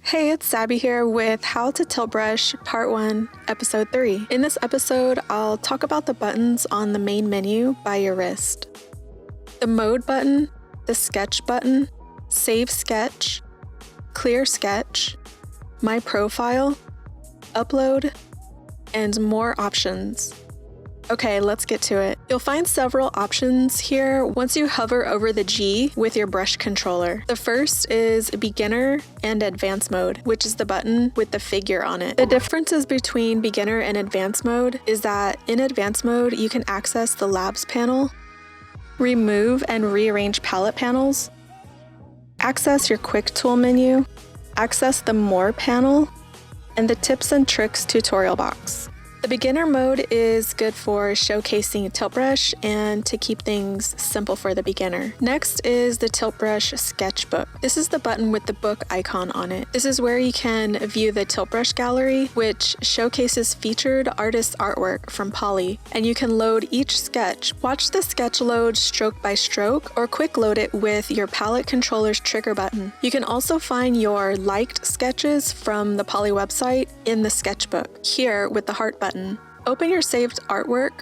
Hey, it's Sabby here with How to Tilt Brush Part 1, Episode 3. In this episode, I'll talk about the buttons on the main menu by your wrist. The Mode button, the Sketch button, Save Sketch, Clear Sketch, My Profile, Upload, and more options. Okay, let's get to it. You'll find several options here once you hover over the G with your brush controller. The first is Beginner and Advanced Mode, which is the button with the figure on it. The differences between Beginner and Advanced Mode is that in Advanced Mode, you can access the Labs panel, remove and rearrange palette panels, access your Quick Tool menu, access the More panel, and the Tips and Tricks tutorial box. The beginner mode is good for showcasing Tilt Brush and to keep things simple for the beginner. Next is the Tilt Brush Sketchbook. This is the button with the book icon on it. This is where you can view the Tilt Brush gallery, which showcases featured artist artwork from Poly, and you can load each sketch. Watch the sketch load stroke by stroke or quick load it with your palette controller's trigger button. You can also find your liked sketches from the Poly website in the sketchbook, here with the heart button. Open your saved artwork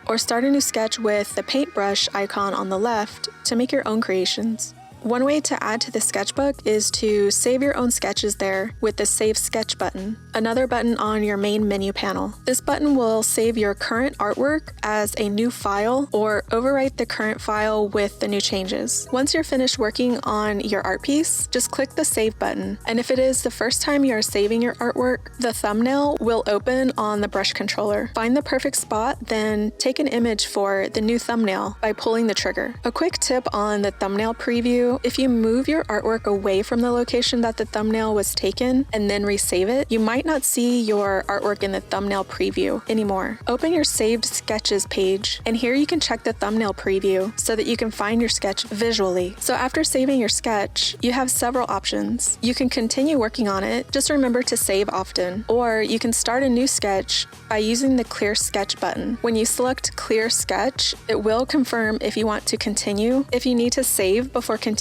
or start a new sketch with the paintbrush icon on the left to make your own creations. One way to add to the sketchbook is to save your own sketches there with the Save Sketch button, another button on your main menu panel. This button will save your current artwork as a new file or overwrite the current file with the new changes. Once you're finished working on your art piece, just click the Save button, and if it is the first time you are saving your artwork, the thumbnail will open on the brush controller. Find the perfect spot, then take an image for the new thumbnail by pulling the trigger. A quick tip on the thumbnail preview: if you move your artwork away from the location that the thumbnail was taken and then resave it, you might not see your artwork in the thumbnail preview anymore. Open your saved sketches page, and here you can check the thumbnail preview so that you can find your sketch visually. So after saving your sketch, you have several options. You can continue working on it, just remember to save often, or you can start a new sketch by using the Clear Sketch button. When you select Clear Sketch, it will confirm if you want to continue. If you need to save before continuing,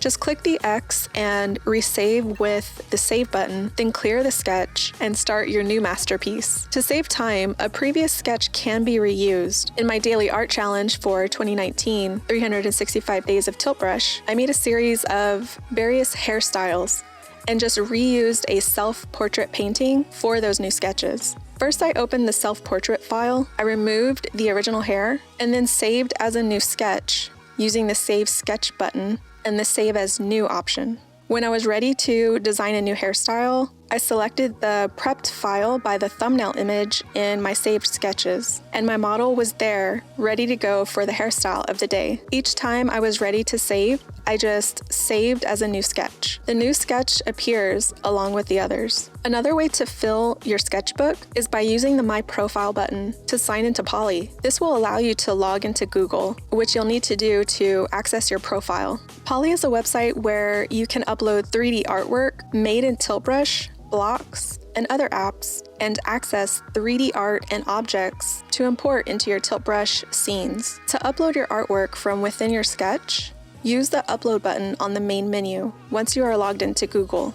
just click the X and resave with the Save button, then clear the sketch and start your new masterpiece. To save time, a previous sketch can be reused. In my daily art challenge for 2019, 365 Days of Tilt Brush, I made a series of various hairstyles and just reused a self-portrait painting for those new sketches. First, I opened the self-portrait file, I removed the original hair, and then saved as a new sketch using the Save Sketch button and the Save as New option. When I was ready to design a new hairstyle, I selected the prepped file by the thumbnail image in my saved sketches, and my model was there, ready to go for the hairstyle of the day. Each time I was ready to save, I just saved as a new sketch. The new sketch appears along with the others. Another way to fill your sketchbook is by using the My Profile button to sign into Poly. This will allow you to log into Google, which you'll need to do to access your profile. Poly is a website where you can upload 3D artwork made in Tilt Brush, blocks, and other apps, and access 3D art and objects to import into your Tilt Brush scenes. To upload your artwork from within your sketch, use the Upload button on the main menu once you are logged into Google.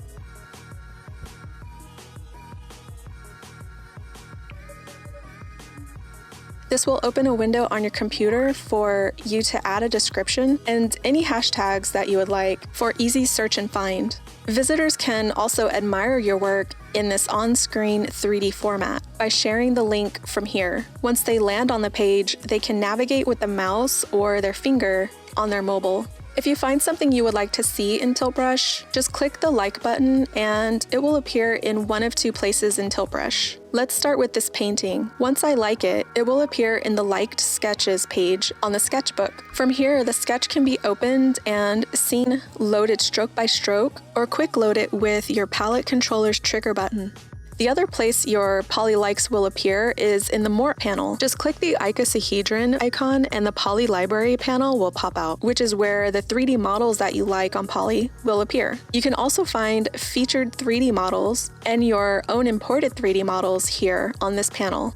This will open a window on your computer for you to add a description and any hashtags that you would like for easy search and find. Visitors can also admire your work in this on-screen 3D format by sharing the link from here. Once they land on the page, they can navigate with the mouse or their finger on their mobile. If you find something you would like to see in Tilt Brush, just click the Like button and it will appear in one of two places in Tilt Brush. Let's start with this painting. Once I like it, it will appear in the Liked Sketches page on the sketchbook. From here, the sketch can be opened and seen loaded stroke by stroke, or quick load it with your palette controller's trigger button. The other place your Poly likes will appear is in the More panel. Just click the icosahedron icon and the Poly Library panel will pop out, which is where the 3D models that you like on Poly will appear. You can also find featured 3D models and your own imported 3D models here on this panel.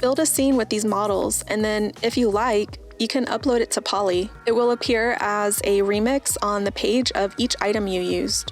Build a scene with these models, and then if you like, you can upload it to Poly. It will appear as a remix on the page of each item you used.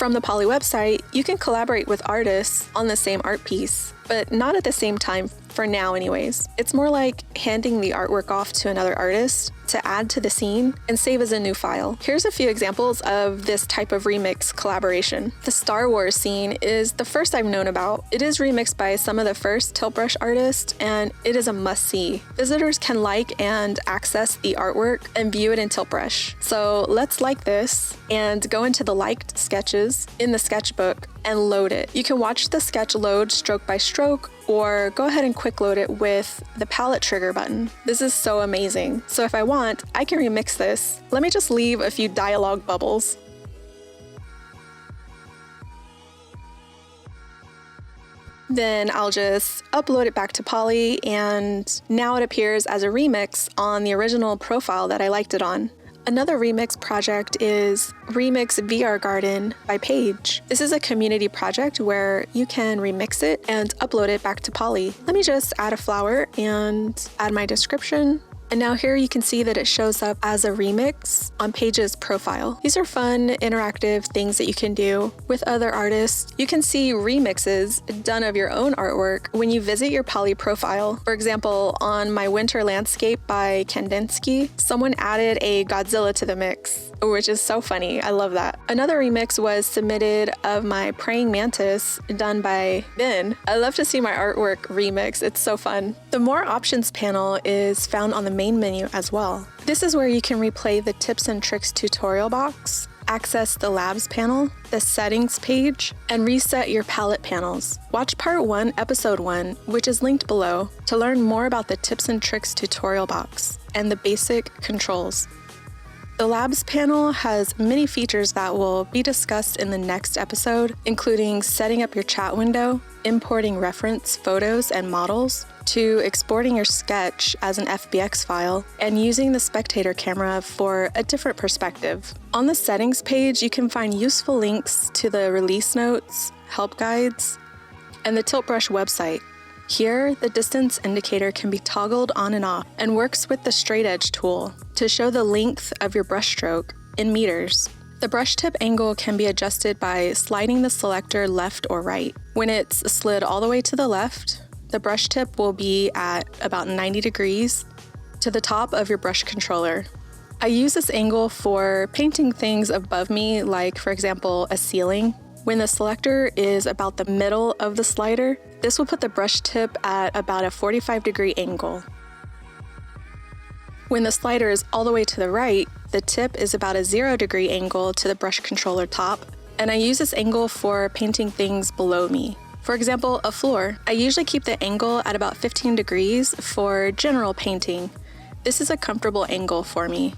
From the Poly website, you can collaborate with artists on the same art piece, but not at the same time for now anyways. It's more like handing the artwork off to another artist to add to the scene and save as a new file. Here's a few examples of this type of remix collaboration. The Star Wars scene is the first I've known about. It is remixed by some of the first tilt brush artists, and it is a must-see. Visitors can like and access the artwork and view it in tilt brush. So let's like this and go into the liked sketches in the sketchbook and load it. You can watch the sketch load stroke by stroke, or go ahead and quick load it with the palette trigger button. This is so amazing. So if I want, I can remix this. Let me just leave a few dialogue bubbles. Then I'll just upload it back to Poly, and now it appears as a remix on the original profile that I liked it on. Another remix project is Remix VR Garden by Paige. This is a community project where you can remix it and upload it back to Poly. Let me just add a flower and add my description. And now here you can see that it shows up as a remix on Paige's profile. These are fun, interactive things that you can do with other artists. You can see remixes done of your own artwork when you visit your Poly profile. For example, on my winter landscape by Kandinsky, someone added a Godzilla to the mix, which is so funny. I love that. Another remix was submitted of my praying mantis done by Ben. I love to see my artwork remix. It's so fun. The More Options panel is found on the main menu as well. This is where you can replay the tips and tricks tutorial box, access the labs panel, the settings page, and reset your palette panels. Watch part 1, episode 1, which is linked below, to learn more about the tips and tricks tutorial box and the basic controls. The Labs panel has many features that will be discussed in the next episode, including setting up your chat window, importing reference photos and models, to exporting your sketch as an FBX file, and using the spectator camera for a different perspective. On the settings page, you can find useful links to the release notes, help guides, and the Tilt Brush website. Here, the distance indicator can be toggled on and off and works with the straight edge tool to show the length of your brushstroke in meters. The brush tip angle can be adjusted by sliding the selector left or right. When it's slid all the way to the left, the brush tip will be at about 90 degrees to the top of your brush controller. I use this angle for painting things above me, like for example, a ceiling. When the selector is about the middle of the slider, this will put the brush tip at about a 45-degree angle. When the slider is all the way to the right, the tip is about a 0-degree angle to the brush controller top, and I use this angle for painting things below me. For example, a floor. I usually keep the angle at about 15 degrees for general painting. This is a comfortable angle for me.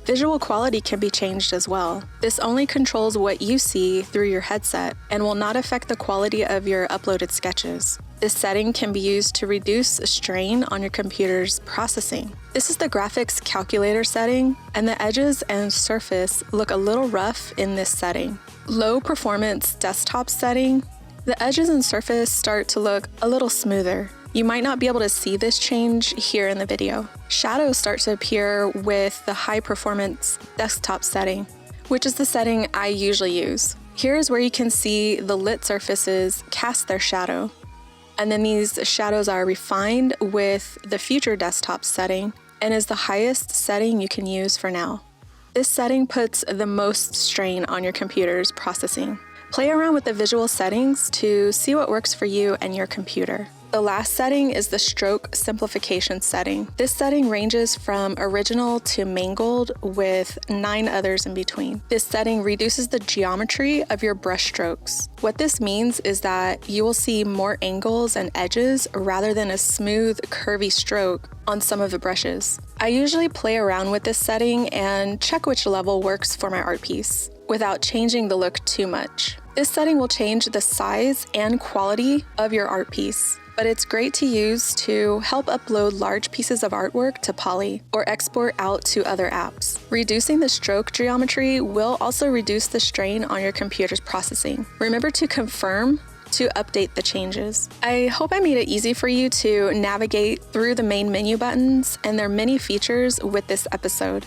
Visual quality can be changed as well. This only controls what you see through your headset and will not affect the quality of your uploaded sketches. This setting can be used to reduce strain on your computer's processing. This is the graphics calculator setting, and the edges and surface look a little rough in this setting. Low performance desktop setting, the edges and surface start to look a little smoother. You might not be able to see this change here in the video. Shadows start to appear with the high performance desktop setting, which is the setting I usually use. Here is where you can see the lit surfaces cast their shadow. And then these shadows are refined with the future desktop setting and is the highest setting you can use for now. This setting puts the most strain on your computer's processing. Play around with the visual settings to see what works for you and your computer. The last setting is the stroke simplification setting. This setting ranges from original to mangled with 9 others in between. This setting reduces the geometry of your brush strokes. What this means is that you will see more angles and edges rather than a smooth, curvy stroke on some of the brushes. I usually play around with this setting and check which level works for my art piece without changing the look too much. This setting will change the size and quality of your art piece, but it's great to use to help upload large pieces of artwork to Poly or export out to other apps. Reducing the stroke geometry will also reduce the strain on your computer's processing. Remember to confirm to update the changes. I hope I made it easy for you to navigate through the main menu buttons and their many features with this episode.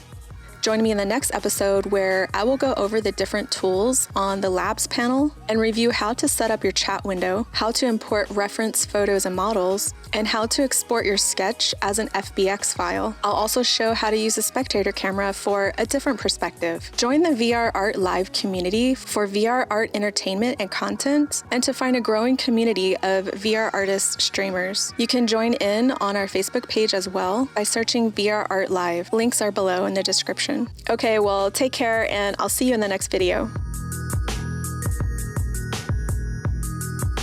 Join me in the next episode where I will go over the different tools on the Labs panel and review how to set up your chat window, how to import reference photos and models, and how to export your sketch as an FBX file. I'll also show how to use a spectator camera for a different perspective. Join the VR Art Live community for VR art entertainment and content, and to find a growing community of VR artist streamers. You can join in on our Facebook page as well by searching VR Art Live. Links are below in the description. Okay, well, take care, and I'll see you in the next video.